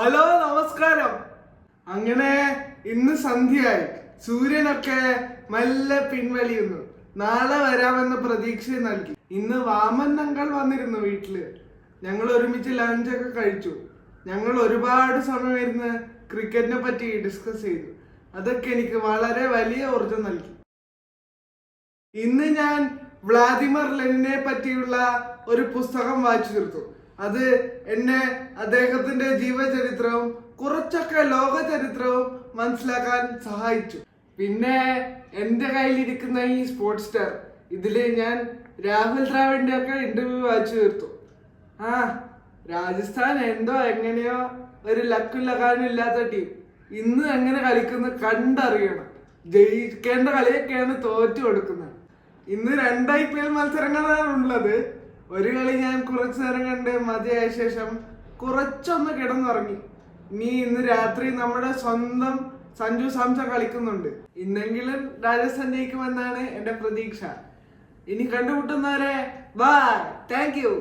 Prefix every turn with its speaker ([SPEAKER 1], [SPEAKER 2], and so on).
[SPEAKER 1] Hello, നമസ്കാരം. അങ്ങനെ ഇന്ന് സന്ധ്യയായി. സൂര്യനൊക്കെ മെല്ലെ പിൻവലിയുന്നു. നാളെ വരാമെന്ന പ്രതീക്ഷ നൽകി. ഇന്ന് വാമൻ അങ്കിൾ വന്നിരുന്നു വീട്ടില്. ഞങ്ങൾ ഒരുമിച്ച് ലഞ്ചൊക്കെ കഴിച്ചു. ഞങ്ങൾ ഒരുപാട് സമയമിരുന്ന് ക്രിക്കറ്റിനെ പറ്റി ഡിസ്കസ് ചെയ്തു. അതൊക്കെ എനിക്ക് വളരെ വലിയ ഊർജം നൽകി. ഇന്ന് ഞാൻ വ്ളാദിമിർ ലെനിനെ പറ്റിയുള്ള ഒരു പുസ്തകം വായിച്ചു തീർത്തു. അത് എന്നെ അദ്ദേഹത്തിന്റെ ജീവചരിത്രവും കുറച്ചൊക്കെ ലോക ചരിത്രവും മനസ്സിലാക്കാൻ സഹായിച്ചു. പിന്നെ എന്റെ കയ്യിലിരിക്കുന്ന ഈ സ്പോർട്സ് സ്റ്റാർ, ഇതില് ഞാൻ രാഹുൽ ദ്രാവിഡിന്റെ ഒക്കെ ഇന്റർവ്യൂ വായിച്ചു തീർത്തു. രാജസ്ഥാൻ എന്തോ എങ്ങനെയോ ഒരു ലക്കും ഇല്ലാത്ത ടീം ഇന്ന് എങ്ങനെ കളിക്കുന്ന കണ്ടറിയണം. ജയിക്കേണ്ട കളിയൊക്കെയാണ് തോറ്റു കൊടുക്കുന്നത്. ഇന്ന് 2 IPL മത്സരങ്ങളാണ് ഉള്ളത്. ഒരു കളി ഞാൻ കുറച്ചു നേരം കണ്ട് മതിയായ ശേഷം കുറച്ചൊന്ന് കിടന്നുറങ്ങി. ഇന്ന് രാത്രി നമ്മുടെ സ്വന്തം സഞ്ജു സാംസൺ കളിക്കുന്നുണ്ട്. ഇന്നെങ്കിലും രാജസ്ഥാൻ ജയിക്കുമെന്നാണ് എന്റെ പ്രതീക്ഷ. ഇനി കണ്ടുമുട്ടുന്നവരെ ബൈ, താങ്ക് യു.